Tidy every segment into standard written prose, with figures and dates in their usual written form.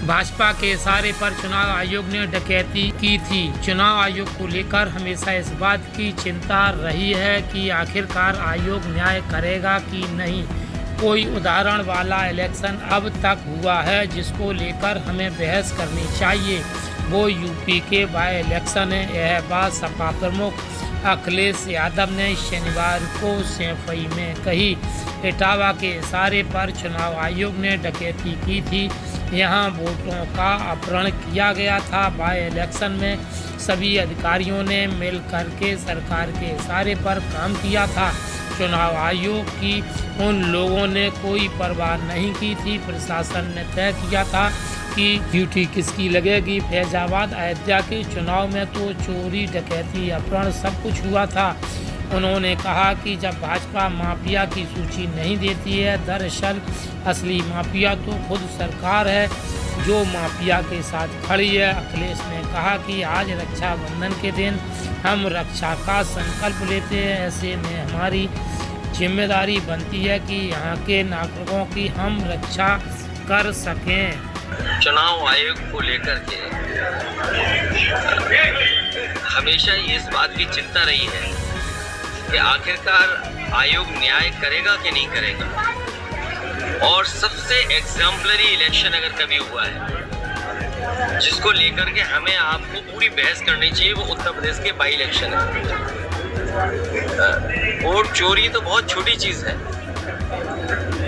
भाजपा के इशारे पर चुनाव आयोग ने डकैती की थी। चुनाव आयोग को लेकर हमेशा इस बात की चिंता रही है कि आखिरकार आयोग न्याय करेगा कि नहीं। कोई उदाहरण वाला इलेक्शन अब तक हुआ है जिसको लेकर हमें बहस करनी चाहिए, वो यूपी के बाई इलेक्शन है। यह बात सपा प्रमुख अखिलेश यादव ने शनिवार को सैफई में कही। इटावा के इशारे पर चुनाव आयोग ने डकैती की थी। यहां वोटों का अपहरण किया गया था। बाई इलेक्शन में सभी अधिकारियों ने मिल करके सरकार के इशारे पर काम किया था। चुनाव आयोग की उन लोगों ने कोई परवाह नहीं की थी। प्रशासन ने तय किया था कि ड्यूटी किसकी लगेगी। फैजाबाद अयोध्या के चुनाव में तो चोरी डकैती अपहरण सब कुछ हुआ था। उन्होंने कहा कि जब भाजपा माफिया की सूची नहीं देती है, दरअसल असली माफिया तो खुद सरकार है जो माफिया के साथ खड़ी है। अखिलेश ने कहा कि आज रक्षाबंधन के दिन हम रक्षा का संकल्प लेते हैं। ऐसे में हमारी जिम्मेदारी बनती है कि यहाँ के नागरिकों की हम रक्षा कर सकें। चुनाव आयोग को लेकर के हमेशा इस बात की चिंता रही है कि आखिरकार आयोग न्याय करेगा कि नहीं करेगा। और सबसे एग्जाम्पलरी इलेक्शन अगर कभी हुआ है जिसको लेकर के हमें आपको पूरी बहस करनी चाहिए, वो उत्तर प्रदेश के बाई इलेक्शन है। वोट चोरी तो बहुत छोटी चीज है।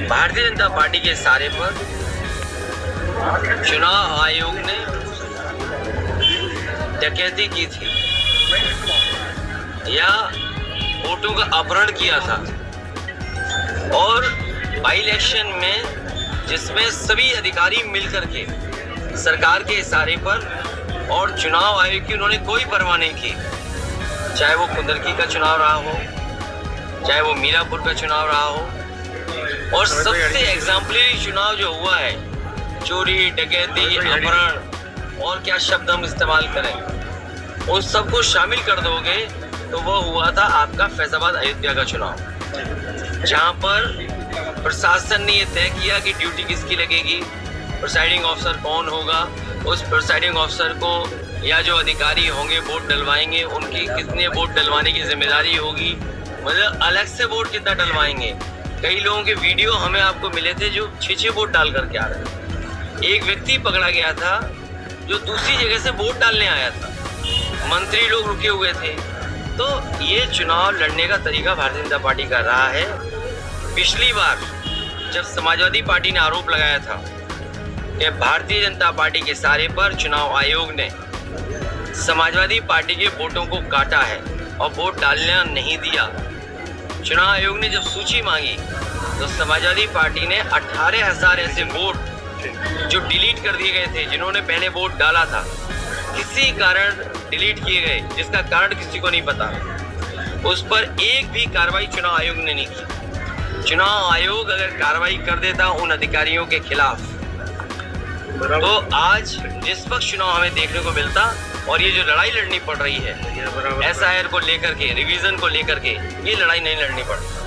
भारतीय जनता पार्टी के इशारे पर चुनाव आयोग ने डकैती की थी या वोटों का अपहरण किया था। और बाई इलेक्शन में जिसमें सभी अधिकारी मिलकर के सरकार के इशारे पर और चुनाव आयोग की उन्होंने कोई परवाह नहीं की, चाहे वो कुंदरकी का चुनाव रहा हो, चाहे वो मीरापुर का चुनाव रहा हो। और सबसे एग्जाम्पलरी चुनाव जो हुआ है, चोरी डकैती अपहरण और क्या शब्द हम इस्तेमाल करें, उस सबको शामिल कर दोगे तो वो हुआ था आपका फैजाबाद अयोध्या का चुनाव, जहां पर प्रशासन ने ये तय किया कि ड्यूटी किसकी लगेगी, प्रिसाइडिंग ऑफिसर कौन होगा, उस प्रिसाइडिंग ऑफिसर को या जो अधिकारी होंगे वोट डलवाएंगे उनकी कितने वोट डलवाने की जिम्मेदारी होगी, मतलब अलग से वोट कितना डलवाएंगे। कई लोगों के वीडियो हमें आपको मिले थे जो 6-6 वोट डाल करके आ रहे थे। एक व्यक्ति पकड़ा गया था जो दूसरी जगह से वोट डालने आया था, मंत्री लोग रुके हुए थे। तो ये चुनाव लड़ने का तरीका भारतीय जनता पार्टी का रहा है। पिछली बार जब समाजवादी पार्टी ने आरोप लगाया था कि भारतीय जनता पार्टी के इशारे पर चुनाव आयोग ने समाजवादी पार्टी के वोटों को काटा है और वोट डालना नहीं दिया, चुनाव आयोग ने जब सूची मांगी तो समाजवादी पार्टी ने 18,000 ऐसे वोट जो डिलीट कर दिए गए थे, जिन्होंने पहले वोट डाला था, किसी कारण डिलीट किए गए, जिसका कारण किसी को नहीं पता, उस पर एक भी कार्रवाई चुनाव आयोग ने नहीं की। चुनाव आयोग अगर कार्रवाई कर देता उन अधिकारियों के खिलाफ तो आज जिस वक्त चुनाव हमें देखने को मिलता, और ये जो लड़ाई लड़नी पड़ रही है SIR को लेकर के, रिवीजन को लेकर के, ये लड़ाई नहीं लड़नी पड़ती।